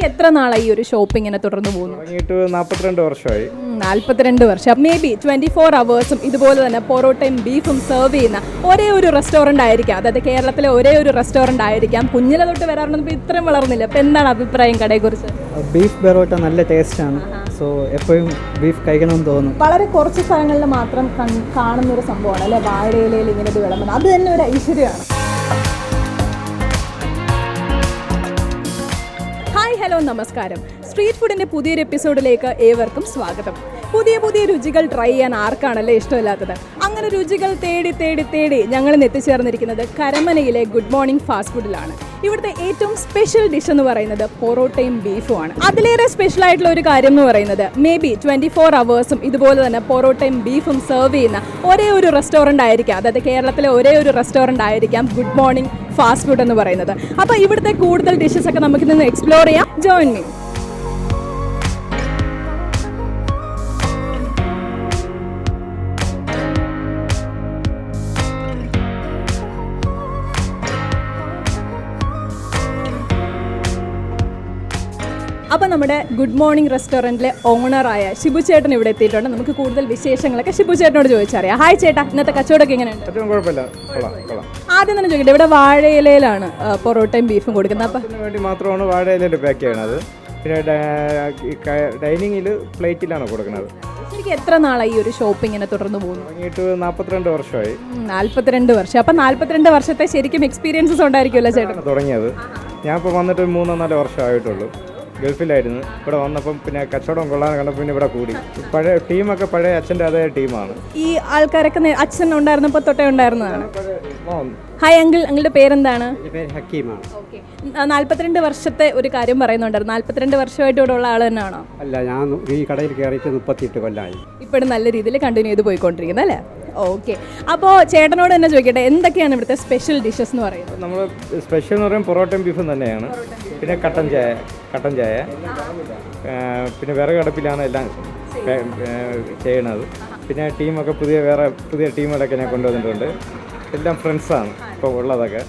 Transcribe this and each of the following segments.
എത്ര നാളായി ഈ ഒരു ഷോപ്പ് ഇങ്ങനെ തുടർന്നു പോകുന്നു? 42 വർഷമായി. 42 വർഷം. മേ ബി 24 അവേഴ്സും ഇതുപോലെ തന്നെ പൊറോട്ടയും ബീഫും സെർവ് ചെയ്യുന്ന ഒരേ ഒരു റെസ്റ്റോറൻ്റ് ആയിരിക്കാം, അതായത് കേരളത്തിലെ ഒരേ ഒരു റെസ്റ്റോറൻ്റ് ആയിരിക്കാം. കുഞ്ഞിലെ തൊട്ട് വരാറുണ്ടെങ്കിൽ ഇത്രയും വളർന്നില്ല. അപ്പം എന്താണ് അഭിപ്രായം കടയെക്കുറിച്ച്? ബീഫ് പൊറോട്ട നല്ല ടേസ്റ്റാണ്. സോ എപ്പോഴും ബീഫ് കഴിക്കണമെന്ന് തോന്നും. വളരെ കുറച്ച് സ്ഥലങ്ങളിൽ മാത്രം കാണുന്ന ഒരു സംഭവമാണ് അല്ലെ, വാഴയിലയിൽ ഇങ്ങനെ ഇത് വിളമ്പുന്നത്. അത് തന്നെ ഒരു ഐശ്വര്യമാണ്. ഹായ്, ഹലോ, നമസ്കാരം. സ്ട്രീറ്റ് ഫുഡിൻ്റെ പുതിയൊരു എപ്പിസോഡിലേക്ക് ഏവർക്കും സ്വാഗതം. പുതിയ പുതിയ രുചികൾ ട്രൈ ചെയ്യാൻ ആർക്കാണല്ലേ ഇഷ്ടമില്ലാത്തത്? അങ്ങനെ രുചികൾ തേടി തേടി തേടി ഞങ്ങൾ എത്തിച്ചേർന്നിരിക്കുന്നത് കരമനയിലെ ഗുഡ് മോർണിംഗ് ഫാസ്റ്റ് ഫുഡിലാണ്. ഇവിടുത്തെ ഏറ്റവും സ്പെഷ്യൽ ഡിഷ് എന്ന് പറയുന്നത് പൊറോട്ടയും ബീഫുമാണ്. അതിലേറെ സ്പെഷ്യൽ ആയിട്ടുള്ള ഒരു കാര്യം എന്ന് പറയുന്നത് മേ ബി 24 അവേഴ്സും ഇതുപോലെ തന്നെ പൊറോട്ടയും ബീഫും സെർവ് ചെയ്യുന്ന ഒരേ ഒരു റെസ്റ്റോറൻ്റ് ആയിരിക്കാം, അതായത് കേരളത്തിലെ ഒരേ ഒരു റെസ്റ്റോറൻ്റ് ആയിരിക്കാം ഗുഡ് മോർണിംഗ് ഫാസ്റ്റ് ഫുഡ് എന്ന് പറയുന്നത്. അപ്പോൾ ഇവിടുത്തെ കൂടുതൽ ഡിഷസ് ഒക്കെ നമുക്ക് നിന്ന് എക്സ്പ്ലോർ ചെയ്യാം. Join me. അപ്പോൾ നമ്മുടെ ഗുഡ് മോർണിംഗ് റെസ്റ്റോറൻറ്റിലെ ഓണറായ ഷിബു ചേട്ടൻ ഇവിടെ എത്തിയിട്ടുണ്ട്. നമുക്ക് കൂടുതൽ വിശേഷങ്ങളൊക്കെ ഷിബു ചേട്ടനോട് ചോദിച്ചറിയാം. ഹായ് ചേട്ടാ, ഇന്നത്തെ കച്ചവടമൊക്കെ എങ്ങനെയുണ്ട്? ആദ്യം തന്നെ ചോദിക്കട്ടെ, ഇവിടെ വാഴയിലയിലാണ് പൊറോട്ടയും ബീഫും കൊടുക്കുന്നത്. അപ്പം വേണ്ടി മാത്രമാണ് വാഴയിലയിൽ പാക്ക് ചെയ്യണത്. പിന്നെ ഡൈനിങ്ങിൽ പ്ലേറ്റിലാണ് കൊടുക്കുന്നത്. ശരിക്കും എത്ര നാളായി ഈ ഒരു ഷോപ്പ് ഇങ്ങനെ തുടർന്നു പോകുന്നു? 42 വർഷമായി. 42 വർഷം. അപ്പം 42 വർഷത്തെ ശരിക്കും എക്സ്പീരിയൻസസ് ഉണ്ടായിരിക്കുമല്ലോ ചേട്ടൻ? തുടങ്ങിയത് ഞാൻ ഇപ്പോൾ വന്നിട്ട് 3-4 വർഷമായിട്ടുള്ളൂ. ഗൾഫിലായിരുന്നു. ഇവിടെ വന്നപ്പം പിന്നെ കച്ചവടം കൊള്ളാൻ കണ്ടപ്പോൾ പിന്നെ ഇവിടെ കൂടി. പഴയ ടീമൊക്കെ പഴയ അച്ഛൻ്റെ അതേ ടീമാണ്. ഈ ആൾക്കാരൊക്കെ അച്ഛൻ ഉണ്ടായിരുന്നപ്പോൾ തൊട്ടേ ഉണ്ടായിരുന്നതാണ്. ഹായ് അങ്കിൾ, അങ്കിളുടെ പേരെന്താണ്? ഹക്കീമാണ്. 42 വർഷത്തെ ഒരു കാര്യം പറയുന്നുണ്ടായിരുന്നു. 42 വർഷമായിട്ട് ഇവിടെ ഉള്ള ആൾ തന്നെയാണോ? അല്ല, ഞാൻ ഈ കടയിൽ കയറിയിട്ട് 38 കൊല്ലമായി. ഇപ്പോഴും നല്ല രീതിയിൽ കണ്ടിന്യൂ ചെയ്ത് പോയിക്കൊണ്ടിരിക്കുന്നത് അല്ലേ? ഓക്കെ. അപ്പോൾ ചേട്ടനോട് തന്നെ ചോദിക്കട്ടെ, എന്തൊക്കെയാണ് ഇവിടുത്തെ സ്പെഷ്യൽ ഡിഷസ് എന്ന് പറയുന്നത്? നമ്മൾ സ്പെഷ്യൽ എന്ന് പറയുമ്പോൾ പൊറോട്ടയും ബീഫും തന്നെയാണ്. പിന്നെ കട്ടൻ ചായ, പിന്നെ വിറകടുപ്പിലാണ് എല്ലാം ചെയ്യണത്. പിന്നെ ടീമൊക്കെ പുതിയ ടീമുകളൊക്കെ ഞാൻ കൊണ്ടുവന്നിട്ടുണ്ട്. എല്ലാം ഫ്രണ്ട്സാണ് ഇപ്പോൾ ഉള്ളതൊക്കെ.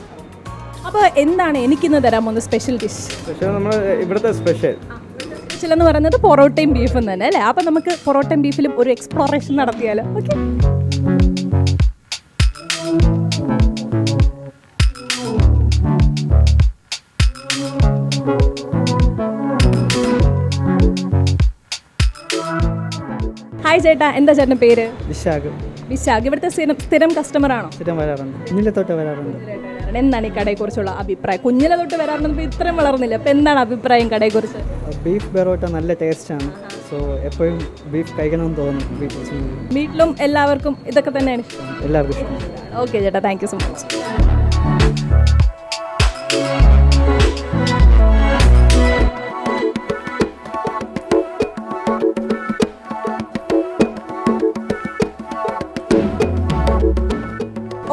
അപ്പോൾ എന്താണ് എനിക്കിന്ന് തരാൻ പോകുന്ന സ്പെഷ്യൽ ഡിഷ്? നമ്മൾ ഇവിടുത്തെ സ്പെഷ്യൽ എന്ന് പറയുന്നത് പൊറോട്ടയും ബീഫും തന്നെ അല്ലേ? അപ്പോൾ നമുക്ക് പൊറോട്ടയും ബീഫിലും ഒരു എക്സ്പ്ലോറേഷൻ നടത്തിയാലോ? ഓക്കെ. ഹായ് ചേട്ടാ, എന്താ ചേട്ടൻ്റെ പേര്? വിശാഖ്. ഇവിടുത്തെ സ്ഥിരം കസ്റ്റമർ ആണോ? സ്ഥിരം വരാറുണ്ട്. കുഞ്ഞിലെ തൊട്ട് വരാറുണ്ട്. എന്താണ് ഈ കടയെക്കുറിച്ചുള്ള അഭിപ്രായം? കുഞ്ഞിലെ തൊട്ട് വരാറുണ്ടെങ്കിൽ ഇത്രയും വളർന്നില്ല. അപ്പം എന്താണ് അഭിപ്രായം കടയെക്കുറിച്ച്? ബീഫ് പൊറോട്ട നല്ല ടേസ്റ്റാണ്. സോ എപ്പോഴും ബീഫ് കഴിക്കണമെന്ന് തോന്നും. വീട്ടിലും എല്ലാവർക്കും ഇതൊക്കെ തന്നെയാണ് ഇഷ്ടം? എല്ലാവർക്കും ഇഷ്ടം. ഓക്കെ ചേട്ടാ, thank you so much.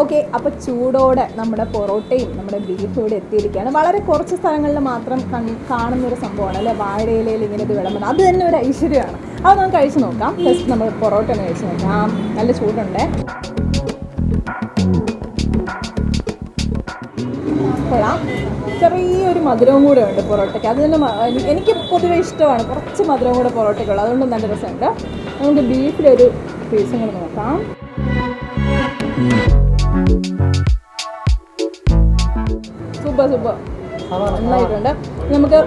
Okay, അപ്പോൾ ചൂടോടെ നമ്മുടെ പൊറോട്ടയും നമ്മുടെ ബീഫും ഇവിടെ എത്തിയിരിക്കുകയാണ്. വളരെ കുറച്ച് സ്ഥലങ്ങളിൽ മാത്രം കാണുന്നൊരു സംഭവമാണ് അല്ലേ, വാഴയിലയിൽ ഇങ്ങനെ ഇത് വിളമ്പുന്നത്. അത് തന്നെ ഒരു ഐശ്വര്യമാണ്. അത് നമുക്ക് കഴിച്ച് നോക്കാം. ജസ്റ്റ് നമ്മൾ പൊറോട്ട ഒന്ന് കഴിച്ച് നോക്കാം. നല്ല ചൂടുണ്ട്. കൊള്ളാം. ചെറിയൊരു മധുരവും കൂടെ ഉണ്ട് പൊറോട്ടയ്ക്ക്. അത് തന്നെ എനിക്ക് പൊതുവെ ഇഷ്ടമാണ്. കുറച്ച് മധുരവും കൂടെ പൊറോട്ടയ്ക്കുള്ളത്, അതുകൊണ്ട് നല്ല രസമുണ്ട്. നമുക്ക് ബീഫിലൊരു പീസും കൂടെ നോക്കാം. സൂപ്പർ നന്നായിട്ടുണ്ട്. നമുക്ക്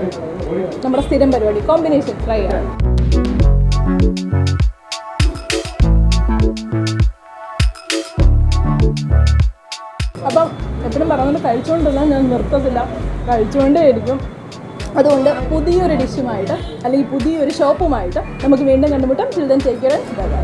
നമ്മുടെ സ്ഥിരം പരിപാടി കോമ്പിനേഷൻ ട്രൈ ചെയ്യാം. അപ്പം എപ്പോഴും പറയുന്നത് കഴിച്ചുകൊണ്ടില്ല, ഞാൻ നിർത്തത്തില്ല, കഴിച്ചുകൊണ്ടേയിരിക്കും. അതുകൊണ്ട് പുതിയൊരു ഡിഷുമായിട്ട് അല്ലെങ്കിൽ പുതിയൊരു ഷോപ്പുമായിട്ട് നമുക്ക് വീണ്ടും കണ്ടുമുട്ടാം. Children take care. Bye bye.